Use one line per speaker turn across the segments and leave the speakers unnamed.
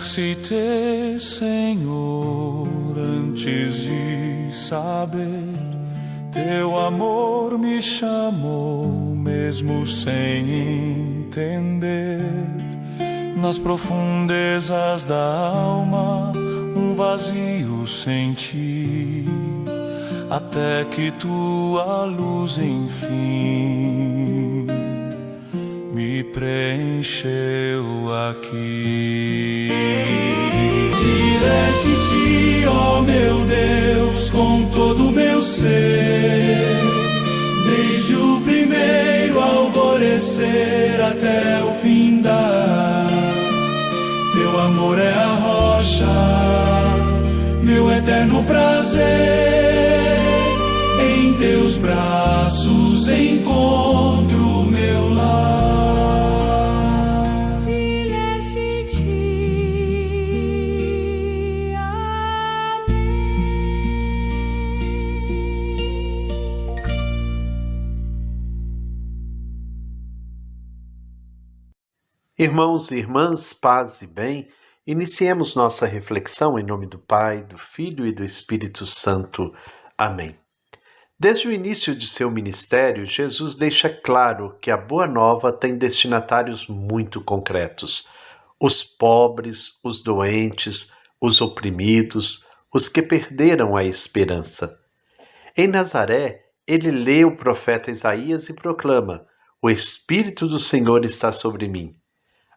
exercitei, Senhor, antes de saber. Teu amor me chamou, mesmo sem entender. Nas profundezas da alma, um vazio senti, até que tua luz, enfim, me preencheu aqui.
Direste-te, ó meu Deus, com todo o meu ser, desde o primeiro alvorecer até o findar. Teu amor é a rocha, meu eterno prazer. Em teus braços encontro meu lar.
Direste-te, amém.
Irmãos e irmãs, paz e bem, iniciemos nossa reflexão em nome do Pai, do Filho e do Espírito Santo. Amém. Desde o início de seu ministério, Jesus deixa claro que a Boa Nova tem destinatários muito concretos: os pobres, os doentes, os oprimidos, os que perderam a esperança. Em Nazaré, ele lê o profeta Isaías e proclama: "O Espírito do Senhor está sobre mim."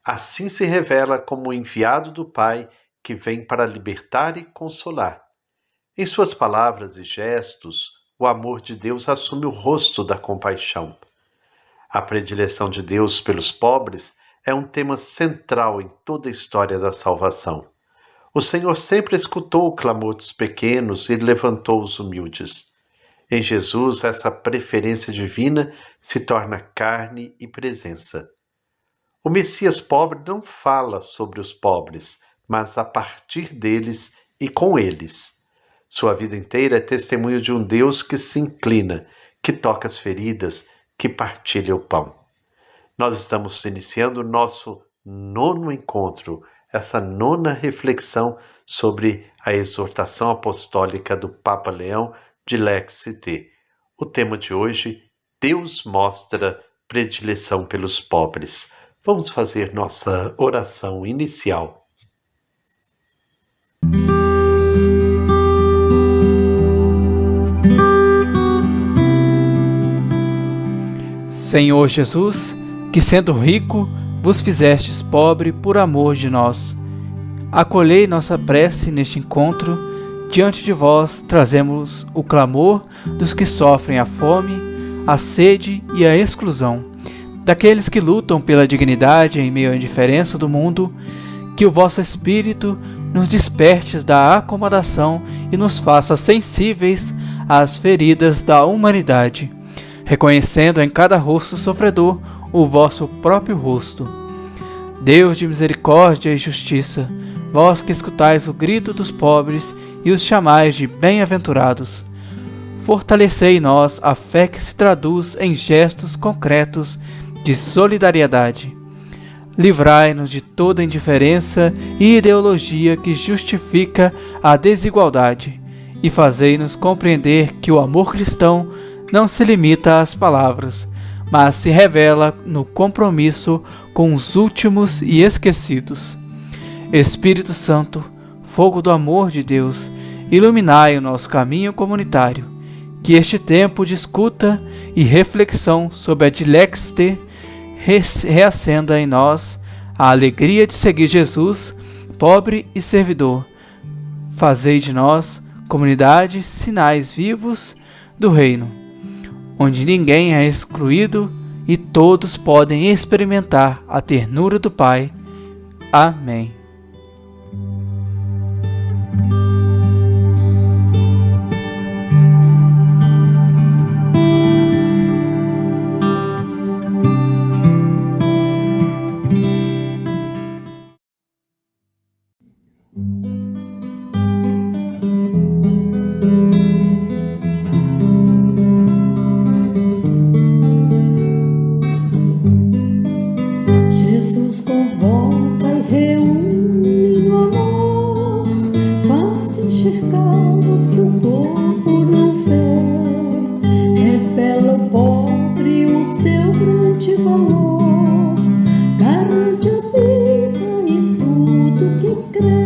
Assim se revela como o enviado do Pai que vem para libertar e consolar. Em suas palavras e gestos, o amor de Deus assume o rosto da compaixão. A predileção de Deus pelos pobres é um tema central em toda a história da salvação. O Senhor sempre escutou o clamor dos pequenos e levantou os humildes. Em Jesus, essa preferência divina se torna carne e presença. O Messias pobre não fala sobre os pobres, mas a partir deles e com eles. Sua vida inteira é testemunho de um Deus que se inclina, que toca as feridas, que partilha o pão. Nós estamos iniciando o nosso 9º encontro, essa 9ª reflexão sobre a exortação apostólica do Papa Leão de Lexite. O tema de hoje: Deus mostra predileção pelos pobres. Vamos fazer nossa oração inicial.
Senhor Jesus, que sendo rico, vos fizestes pobre por amor de nós. Acolhei nossa prece neste encontro. Diante de vós trazemos o clamor dos que sofrem a fome, a sede e a exclusão, daqueles que lutam pela dignidade em meio à indiferença do mundo. Que o vosso Espírito nos desperte da acomodação e nos faça sensíveis às feridas da humanidade, reconhecendo em cada rosto sofredor o vosso próprio rosto. Deus de misericórdia e justiça, vós que escutais o grito dos pobres e os chamais de bem-aventurados, fortalecei em nós a fé que se traduz em gestos concretos de solidariedade. Livrai-nos de toda indiferença e ideologia que justifica a desigualdade e fazei-nos compreender que o amor cristão não se limita às palavras, mas se revela no compromisso com os últimos e esquecidos. Espírito Santo, fogo do amor de Deus, iluminai o nosso caminho comunitário, que este tempo de escuta e reflexão sobre a Dilexite reacenda em nós a alegria de seguir Jesus, pobre e servidor. Fazei de nós comunidade, sinais vivos do reino, onde ninguém é excluído e todos podem experimentar a ternura do Pai. Amém.
Jesus convoca e reúne grande valor, garante a vida e tudo que crê.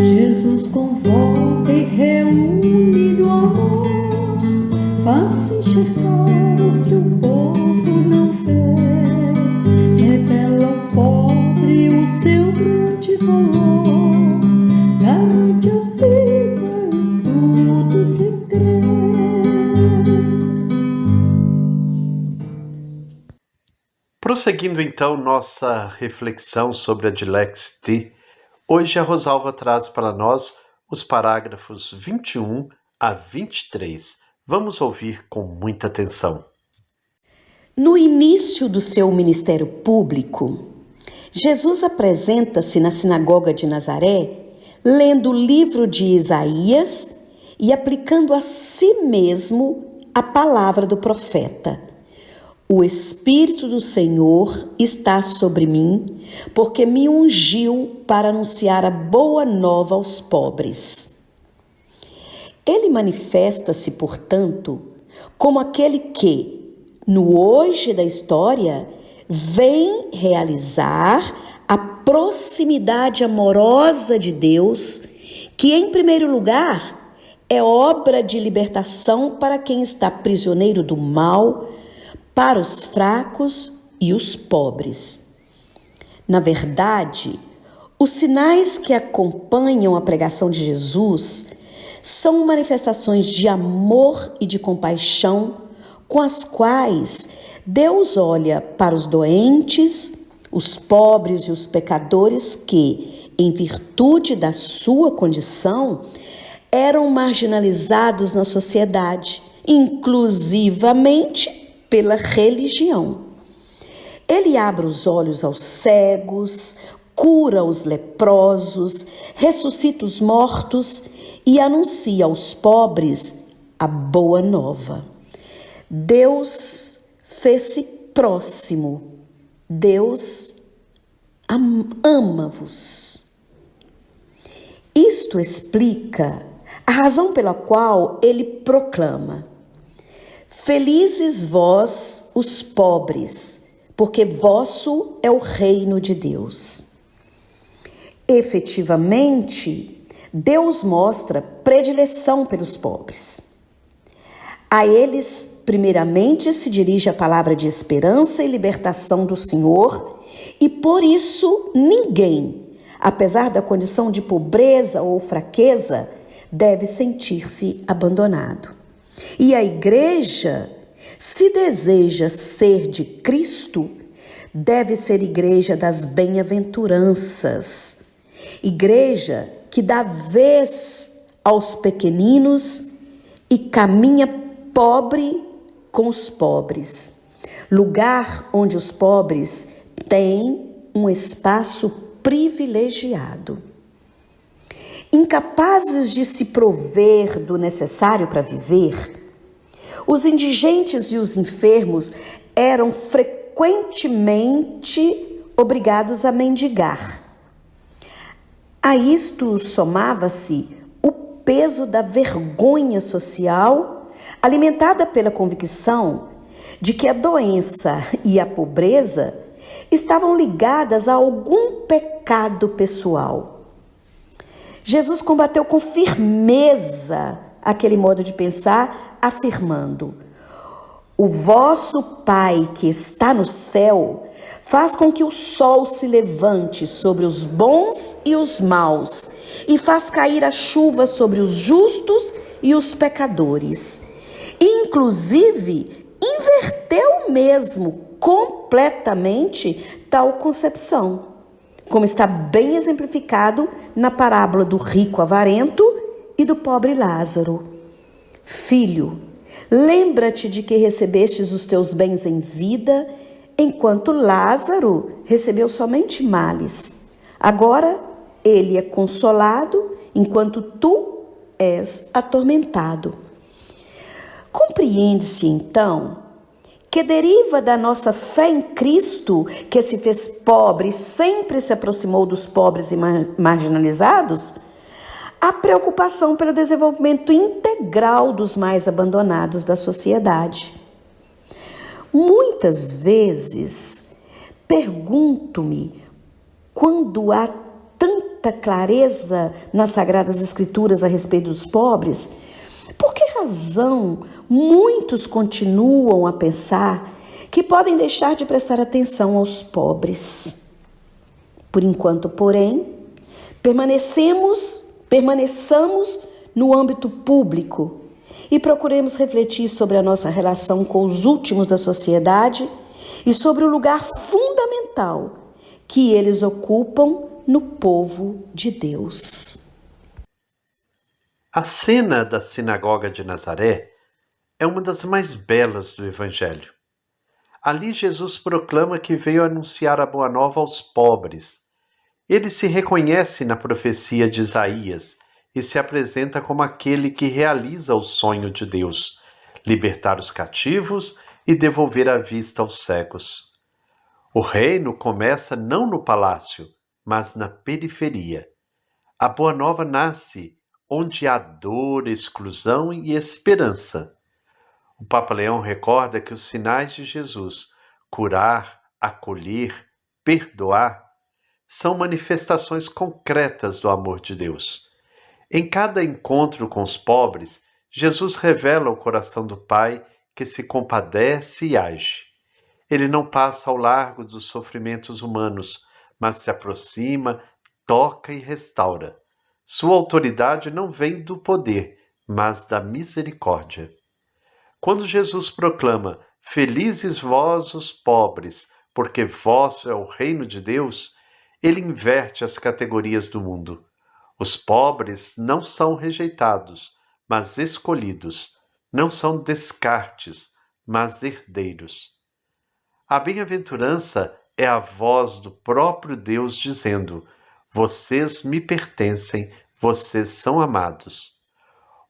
Jesus convoca e reúne no amor, faz enxergar o que o povo não vê, revela ao pobre o seu grande valor, garante a vida e tudo que crê.
Prosseguindo então nossa reflexão sobre a Dilex T, hoje a Rosalva traz para nós os parágrafos 21 a 23. Vamos ouvir com muita atenção.
No início do seu ministério público, Jesus apresenta-se na sinagoga de Nazaré, lendo o livro de Isaías e aplicando a si mesmo a palavra do profeta. O Espírito do Senhor está sobre mim, porque me ungiu para anunciar a boa nova aos pobres. Ele manifesta-se, portanto, como aquele que, no hoje da história, vem realizar a proximidade amorosa de Deus, que, em primeiro lugar, é obra de libertação para quem está prisioneiro do mal, para os fracos e os pobres. Na verdade, os sinais que acompanham a pregação de Jesus são manifestações de amor e de compaixão com as quais Deus olha para os doentes, os pobres e os pecadores que, em virtude da sua condição, eram marginalizados na sociedade, inclusivamente pela religião. Ele abre os olhos aos cegos, cura os leprosos, ressuscita os mortos e anuncia aos pobres a boa nova. Deus fez-se próximo. Deus ama-vos. Isto explica a razão pela qual ele proclama: felizes vós, os pobres, porque vosso é o reino de Deus. Efetivamente, Deus mostra predileção pelos pobres. A eles, primeiramente, se dirige a palavra de esperança e libertação do Senhor, e por isso ninguém, apesar da condição de pobreza ou fraqueza, deve sentir-se abandonado. E a igreja, se deseja ser de Cristo, deve ser igreja das bem-aventuranças, igreja que dá vez aos pequeninos e caminha pobre com os pobres, lugar onde os pobres têm um espaço privilegiado. Incapazes de se prover do necessário para viver, os indigentes e os enfermos eram frequentemente obrigados a mendigar. A isto somava-se o peso da vergonha social, alimentada pela convicção de que a doença e a pobreza estavam ligadas a algum pecado pessoal. Jesus combateu com firmeza aquele modo de pensar, afirmando: o vosso Pai que está no céu faz com que o sol se levante sobre os bons e os maus e faz cair a chuva sobre os justos e os pecadores. E, inclusive, inverteu mesmo completamente tal concepção, como está bem exemplificado na parábola do rico avarento e do pobre Lázaro. Filho, lembra-te de que recebestes os teus bens em vida, enquanto Lázaro recebeu somente males. Agora ele é consolado, enquanto tu és atormentado. Compreende-se, então, que deriva da nossa fé em Cristo, que se fez pobre e sempre se aproximou dos pobres e marginalizados, a preocupação pelo desenvolvimento integral dos mais abandonados da sociedade. Muitas vezes pergunto-me, quando há tanta clareza nas Sagradas Escrituras a respeito dos pobres, por que razão muitos continuam a pensar que podem deixar de prestar atenção aos pobres? Por enquanto, porém, permaneçamos no âmbito público e procuremos refletir sobre a nossa relação com os últimos da sociedade e sobre o lugar fundamental que eles ocupam no povo de Deus.
A cena da sinagoga de Nazaré é uma das mais belas do Evangelho. Ali Jesus proclama que veio anunciar a boa nova aos pobres. Ele se reconhece na profecia de Isaías e se apresenta como aquele que realiza o sonho de Deus, libertar os cativos e devolver a vista aos cegos. O reino começa não no palácio, mas na periferia. A boa nova nasce onde há dor, exclusão e esperança. O Papa Leão recorda que os sinais de Jesus, curar, acolher, perdoar, são manifestações concretas do amor de Deus. Em cada encontro com os pobres, Jesus revela o coração do Pai que se compadece e age. Ele não passa ao largo dos sofrimentos humanos, mas se aproxima, toca e restaura. Sua autoridade não vem do poder, mas da misericórdia. Quando Jesus proclama: "Felizes vós os pobres, porque vosso é o reino de Deus", ele inverte as categorias do mundo. Os pobres não são rejeitados, mas escolhidos. Não são descartes, mas herdeiros. A bem-aventurança é a voz do próprio Deus dizendo: "Vocês me pertencem, vocês são amados".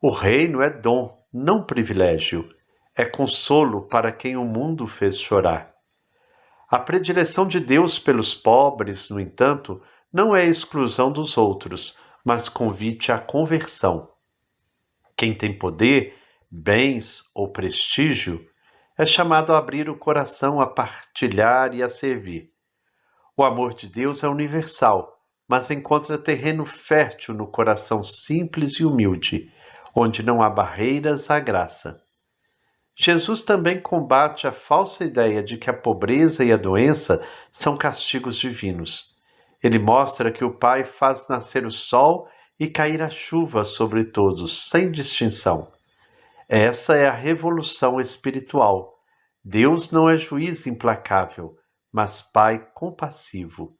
O reino é dom, não privilégio. É consolo para quem o mundo fez chorar. A predileção de Deus pelos pobres, no entanto, não é exclusão dos outros, mas convite à conversão. Quem tem poder, bens ou prestígio é chamado a abrir o coração, a partilhar e a servir. O amor de Deus é universal, mas encontra terreno fértil no coração simples e humilde, onde não há barreiras à graça. Jesus também combate a falsa ideia de que a pobreza e a doença são castigos divinos. Ele mostra que o Pai faz nascer o sol e cair a chuva sobre todos, sem distinção. Essa é a revolução espiritual. Deus não é juiz implacável, mas Pai compassivo.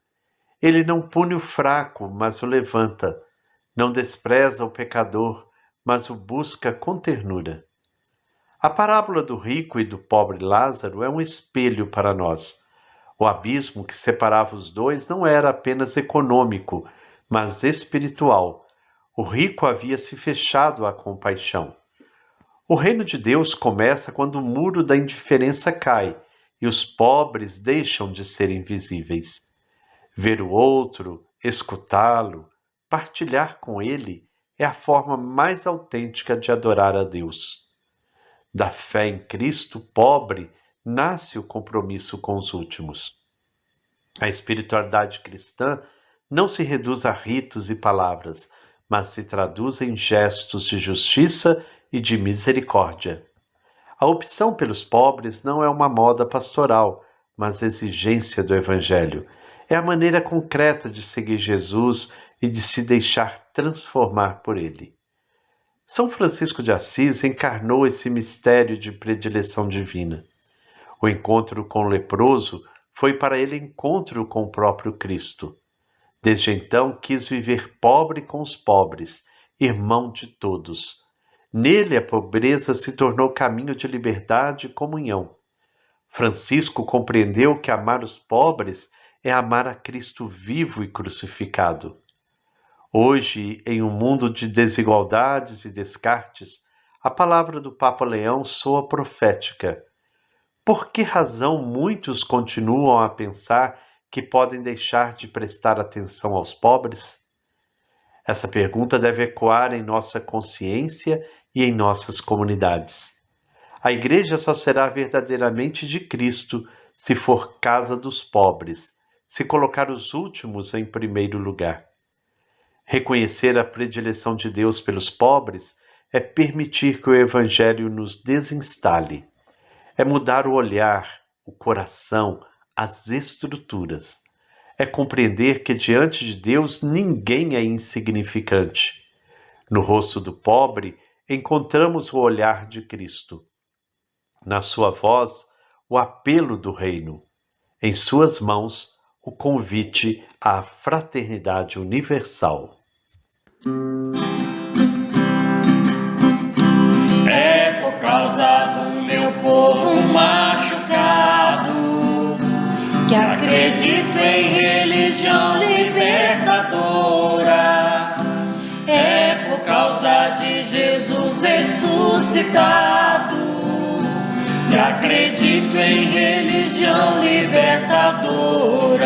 Ele não pune o fraco, mas o levanta. Não despreza o pecador, mas o busca com ternura. A parábola do rico e do pobre Lázaro é um espelho para nós. O abismo que separava os dois não era apenas econômico, mas espiritual. O rico havia se fechado à compaixão. O reino de Deus começa quando o muro da indiferença cai e os pobres deixam de ser invisíveis. Ver o outro, escutá-lo, partilhar com ele é a forma mais autêntica de adorar a Deus. Da fé em Cristo pobre nasce o compromisso com os últimos. A espiritualidade cristã não se reduz a ritos e palavras, mas se traduz em gestos de justiça e de misericórdia. A opção pelos pobres não é uma moda pastoral, mas exigência do Evangelho. É a maneira concreta de seguir Jesus e de se deixar transformar por ele. São Francisco de Assis encarnou esse mistério de predileção divina. O encontro com o leproso foi para ele encontro com o próprio Cristo. Desde então quis viver pobre com os pobres, irmão de todos. Nele a pobreza se tornou caminho de liberdade e comunhão. Francisco compreendeu que amar os pobres é amar a Cristo vivo e crucificado. Hoje, em um mundo de desigualdades e descartes, a palavra do Papa Leão soa profética. Por que razão muitos continuam a pensar que podem deixar de prestar atenção aos pobres? Essa pergunta deve ecoar em nossa consciência e em nossas comunidades. A igreja só será verdadeiramente de Cristo se for casa dos pobres, se colocar os últimos em primeiro lugar. Reconhecer a predileção de Deus pelos pobres é permitir que o Evangelho nos desinstale. É mudar o olhar, o coração, as estruturas. É compreender que diante de Deus ninguém é insignificante. No rosto do pobre encontramos o olhar de Cristo. Na sua voz, o apelo do reino. Em suas mãos, o convite à fraternidade universal.
É por causa do meu povo machucado que acredito em religião libertadora. É por causa de Jesus ressuscitado que acredito em religião libertadora.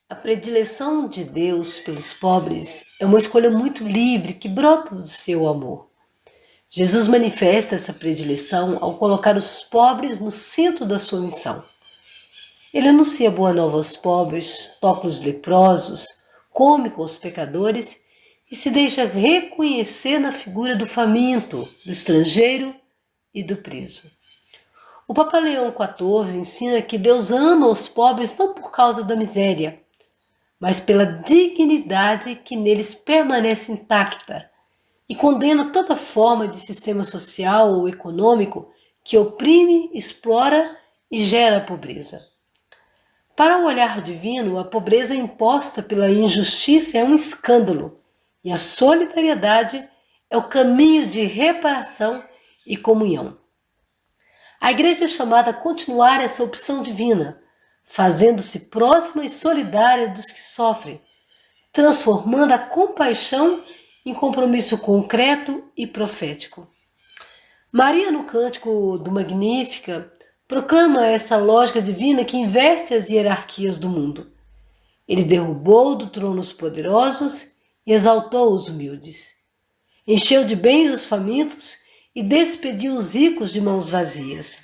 A predileção de Deus pelos pobres é uma escolha muito livre que brota do seu amor. Jesus manifesta essa predileção ao colocar os pobres no centro da sua missão. Ele anuncia a boa nova aos pobres, toca os leprosos, come com os pecadores e se deixa reconhecer na figura do faminto, do estrangeiro e do preso. O Papa Leão XIV ensina que Deus ama os pobres não por causa da miséria, mas pela dignidade que neles permanece intacta, e condena toda forma de sistema social ou econômico que oprime, explora e gera pobreza. Para o olhar divino, a pobreza imposta pela injustiça é um escândalo, e a solidariedade é o caminho de reparação e comunhão. A Igreja é chamada a continuar essa opção divina, fazendo-se próxima e solidária dos que sofrem, transformando a compaixão em compromisso concreto e profético. Maria, no Cântico do Magnífica, proclama essa lógica divina que inverte as hierarquias do mundo. Ele derrubou do trono os poderosos e exaltou os humildes. Encheu de bens os famintos e despediu os ricos de mãos vazias.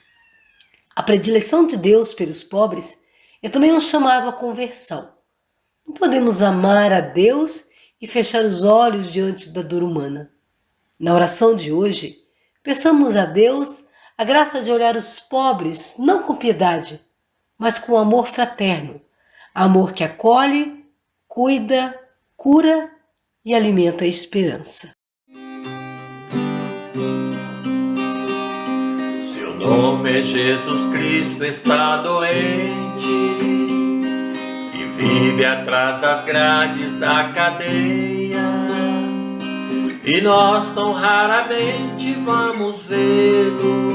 A predileção de Deus pelos pobres é também um chamado à conversão. Não podemos amar a Deus e fechar os olhos diante da dor humana. Na oração de hoje, peçamos a Deus a graça de olhar os pobres não com piedade, mas com amor fraterno, amor que acolhe, cuida, cura e alimenta a esperança.
Seu nome é Jesus Cristo, está doente e vive atrás das grades da cadeia, e nós tão raramente vamos vê-lo.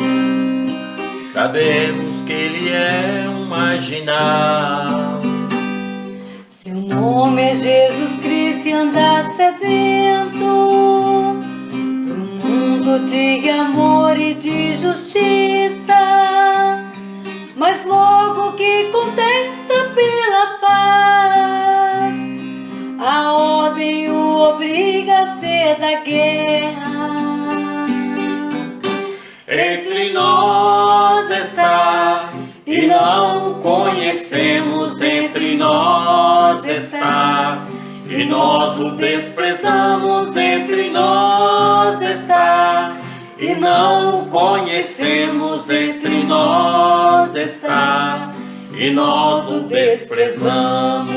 Sabemos que ele é um marginal.
Seu nome é Jesus Cristo e anda sedento pro mundo de amor e de justiça, mas logo que contesta pela paz, a ordem o obriga a ser da guerra.
Entre nós está e não o conhecemos, entre nós está e nós o desprezamos, entre nós está e não o conhecemos, entre nós está e nós o desprezamos.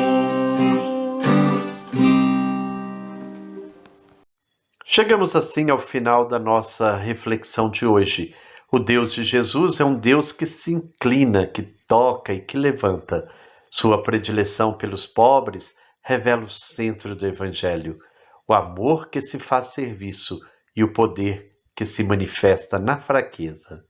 Chegamos assim ao final da nossa reflexão de hoje. O Deus de Jesus é um Deus que se inclina, que toca e que levanta. Sua predileção pelos pobres revela o centro do Evangelho, o amor que se faz serviço e o poder que se manifesta na fraqueza.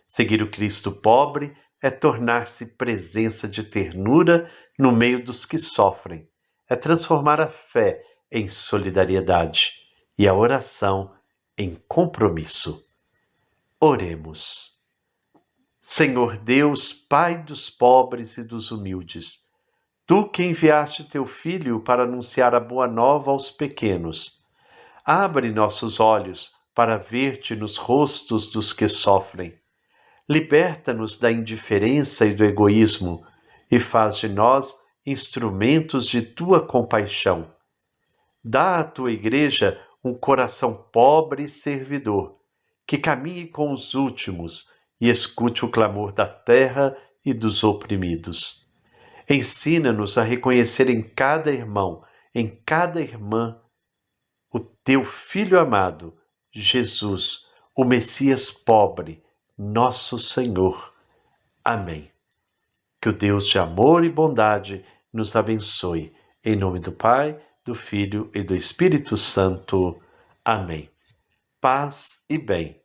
Seguir o Cristo pobre é tornar-se presença de ternura no meio dos que sofrem, é transformar a fé em solidariedade e a oração em compromisso. Oremos. Senhor Deus, Pai dos pobres e dos humildes, Tu que enviaste teu Filho para anunciar a boa nova aos pequenos, abre nossos olhos para ver-te nos rostos dos que sofrem. Liberta-nos da indiferença e do egoísmo e faz de nós instrumentos de tua compaixão. Dá à tua Igreja um coração pobre e servidor, que caminhe com os últimos e escute o clamor da terra e dos oprimidos. Ensina-nos a reconhecer em cada irmão, em cada irmã, o teu Filho amado, Jesus, o Messias pobre, nosso Senhor. Amém. Que o Deus de amor e bondade nos abençoe. Em nome do Pai, do Filho e do Espírito Santo. Amém. Paz e bem.